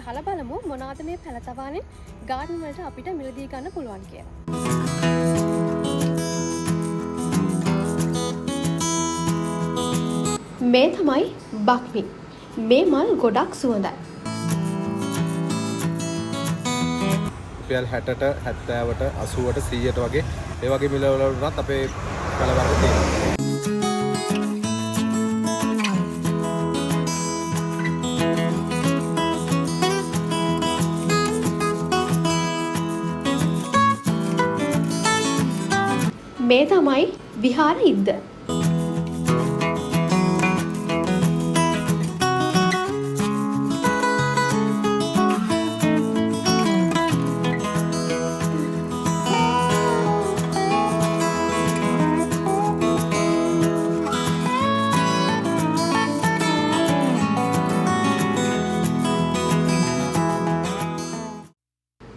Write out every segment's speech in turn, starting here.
අහලා බලමු මොනවාද මේ පැලතවානේ ගාඩන් වලට අපිට මිලදී ගන්න පුළුවන් කියලා. මේ තමයි බක්මි. මේ මල් ගොඩක් සුවඳයි. රුපියල් 60ට 70ට 80ට 100ට වගේ ඒ වගේ මිල වල වුණත් අපේ පැල වර්ග තියෙනවා. මේ තමයි විහාර ඉද්ද.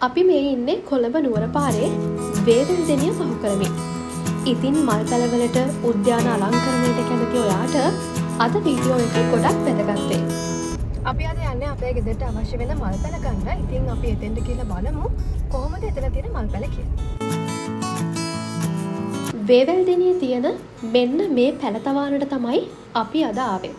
අපි මේ ඉන්නේ කොළඹ නුවර පාරේ වේදෙන්දෙනිය පහු කරමින්. ඉතින් මල් පැලවලට උද්‍යාන අලංකරණයට කැමති ඔයාට අද වීඩියෝ එක ගොඩක් වැදගත් වෙයි. අපි අද යන්නේ අපේ ගෙදරට අවශ්‍ය වෙන මල් පැල ගන්න. ඉතින් අපි එතෙන්ට ගිහලා බලමු කොහොමද එතන තියෙන මල් පැල කියලා. වේවැල්දෙනියේ තියෙන මෙන්න මේ පැලතවානට තමයි අපි අද ආවේ.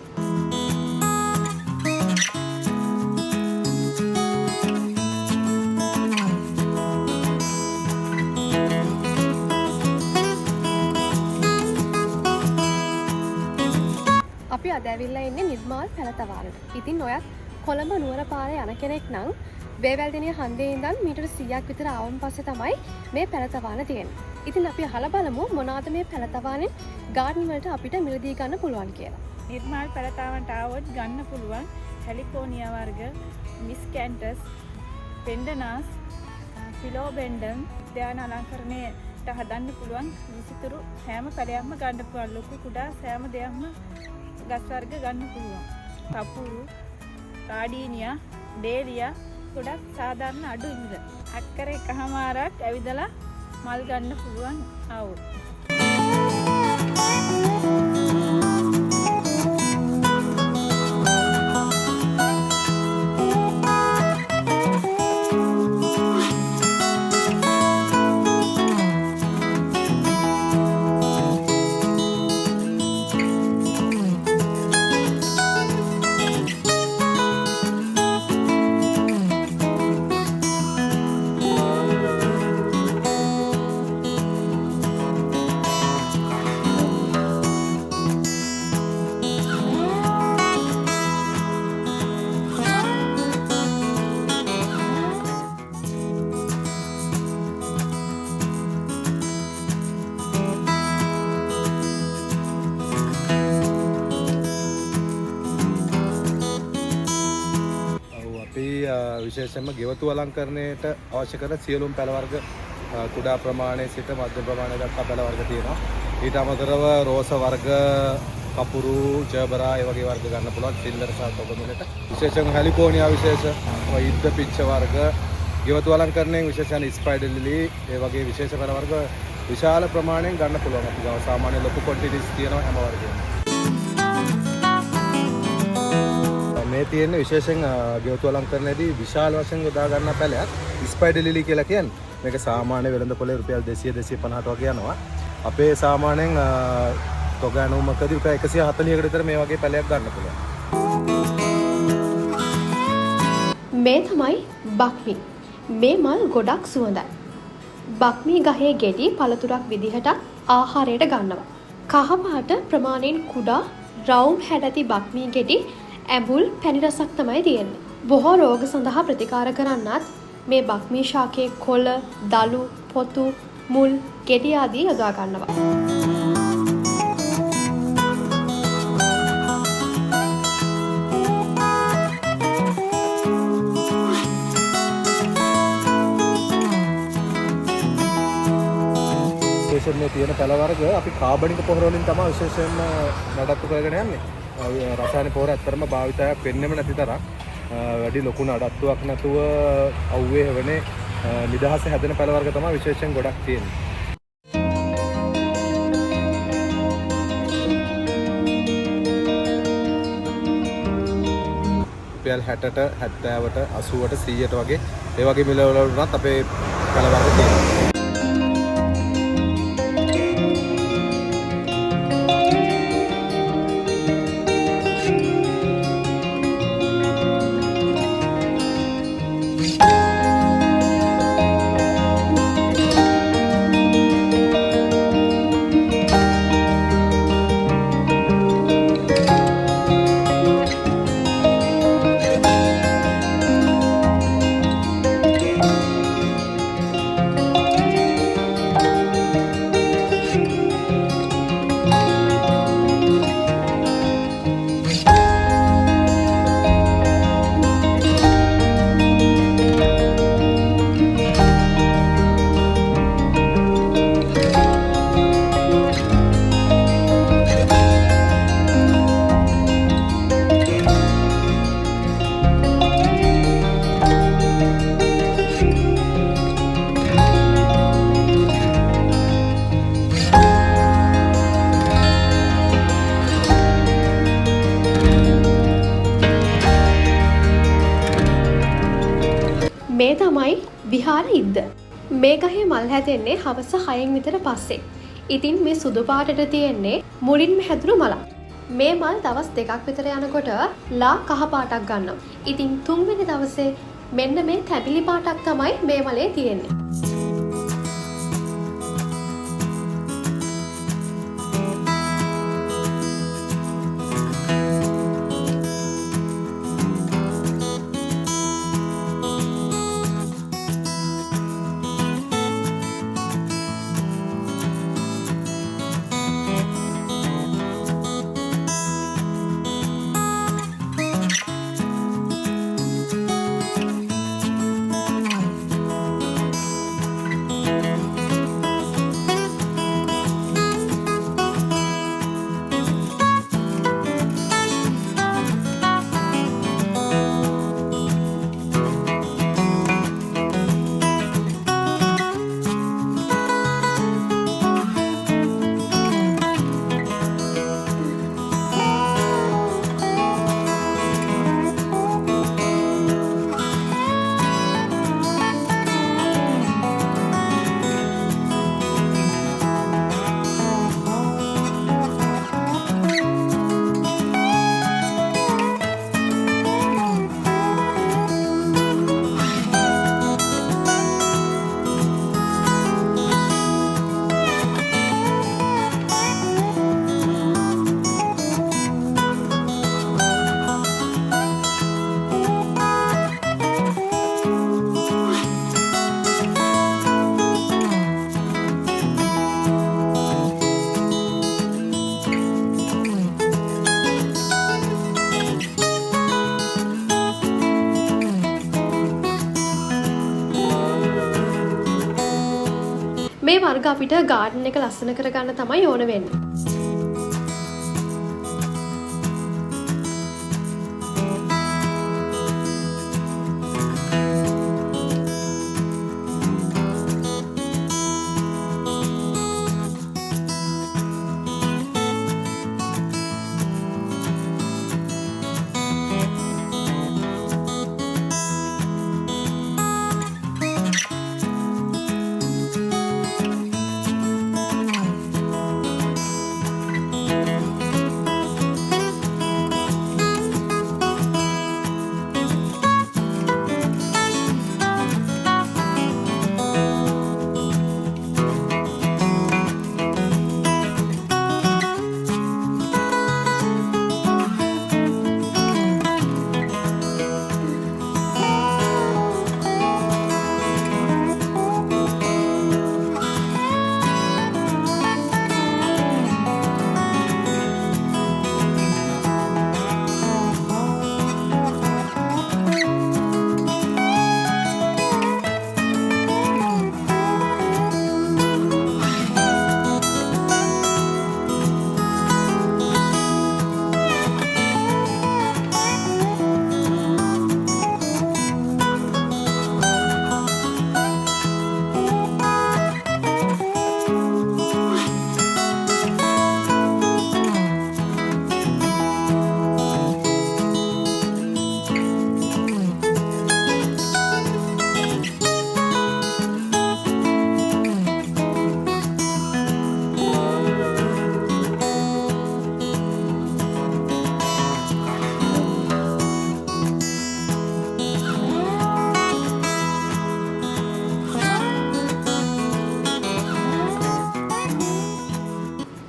අපි අද ඇවිල්ලා ඉන්නේ නිර්මාල් පැලතවානට. ඉතින් ඔයත් කොළඹ නුවර පාරේ යන කෙනෙක් නම් වේවැල්දෙනිය හන්දියේ ඉඳන් මීටර 100ක් විතර ආවම පස්සේ තමයි මේ පැලතවාන තියෙන්නේ. ඉතින් අපි අහලා බලමු මොනවාද මේ පැලතවානේ ගාඩන් වලට අපිට මිලදී ගන්න පුළුවන් කියලා. නිර්මාල් පැලතවානට ආවොත් ගන්න පුළුවන් හැලිකෝනියා වර්ග, මිස්කැන්ටස්, පෙන්ඩනාස්, ෆිලෝබෙන්ඩම්, උද්‍යාන අලංකරණයට හදන්න පුළුවන් විසිතුරු හැම පැලයක්ම ගන්න පුළුවන්. ලොකු කුඩා සෑම දෙයක්ම ගස් වර්ග ගන්න පුළුවන්. කපුරු, කාඩීනියා, ඩේලියා ගොඩක් සාධාරණ අඩු මිල. අක්කර එකමාරක් ඇවිදලා මල් ගන්න පුළුවන් ආවොත්. විශේෂයෙන්ම ගෙවතු අලංකරණයට අවශ්‍ය කරන සියලුම පැල වර්ග කුඩා ප්‍රමාණයේ සිට මධ්‍යම ප්‍රමාණය දක්වා පැල වර්ග තියෙනවා. ඊට අමතරව රෝස වර්ග, කපුරු, ජබරා ඒ වගේ වර්ග ගන්න පුළුවන් සිල්ලර සහ තොගමුලට. විශේෂයෙන්ම හැලිකෝනියා විශේෂ, ඉද්ද පිච්ච වර්ග, ගෙවතු අලංකරණයෙන් විශේෂයෙන් ස්පයිඩර් ලිලි ඒ වගේ විශේෂ පැල වර්ග විශාල ප්‍රමාණයෙන් ගන්න පුළුවන්. අපි ගාව සාමාන්‍ය ලොකු ක්වොන්ටිටිස් තියෙනවා හැම වර්ගයකම. මේ තියෙන විශේෂයෙන් ගෙවතු අලංකරණයේදී විශාල වශයෙන් යොදා ගන්න පැලයක් ස්පයිඩර් ලිලි කියලා කියන්නේ. මේක සාමාන්‍ය වෙළඳ පොලේ රුපියල් 200 250ට වගේ යනවා. අපේ සාමාන්‍යයෙන් තොග අනුමකදී රුපියල් 140කට විතර මේ වගේ පැලයක් ගන්න පුළුවන්. මේ තමයි බක්මි. මේ මල් ගොඩක් සුවඳයි. බක්මි ගහේ ගෙඩි පළතුරක් විදිහට ආහාරයට ගන්නවා. කහ පාට ප්‍රමාණයෙන් කුඩා රවුම් හැඩැති බක්මි ගෙඩි ඇඹුල් පැණි රසක් තමයි තියෙන්නේ. බොහෝ රෝග සඳහා ප්‍රතිකාර කරන්නත් මේ බක්මී ශාකයේ කොළ, දළු, පොතු, මුල්, ගෙඩි ආදී යොදා ගන්නවා. විශේෂයෙන් මේ තියෙන පැල වර්ග අපි කාබනික පොහොර වලින් තමයි විශේෂයෙන්ම නඩත්තු කරගෙන යන්නේ. රසායනික පොහොර ඇත්තටම භාවිතයක් වෙන්නෙම නැති තරම් වැඩි ලොකු නඩත්තුවක් නැතුව අවුවේ හැවනේ නිදහස හැදෙන පැල වර්ග තමයි විශේෂයෙන් ගොඩක් තියෙන්නේ. රුපියල් 60ට 70ට 80ට 100ට වගේ ඒ වගේ මිල වල උනත් අපේ පැල වර්ග තියෙනවා. මේ තමයි විහාර ඉද්ද. මේ ගහේ මල් හැදෙන්නේ හවස 6න් විතර පස්සේ. ඉතින් මේ සුදු පාටට තියෙන්නේ මුලින්ම හැදුණු මලක්. මේ මල් දවස් 2ක් විතර යනකොට ලා කහ පාටක් ගන්නවා. ඉතින් 3 වෙනි දවසේ මෙන්න මේ තැඹිලි පාටක් තමයි මේ මලේ තියෙන්නේ. මේ වර්ග අපිට ගාඩන් එක ලස්සන කරගන්න තමයි ඕන වෙන්නේ.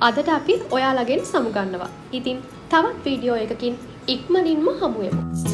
අදට අපි ඔයාලගෙන් සමුගන්නවා. ඉතින් තවත් වීඩියෝ එකකින් ඉක්මනින්ම හමු වෙමු.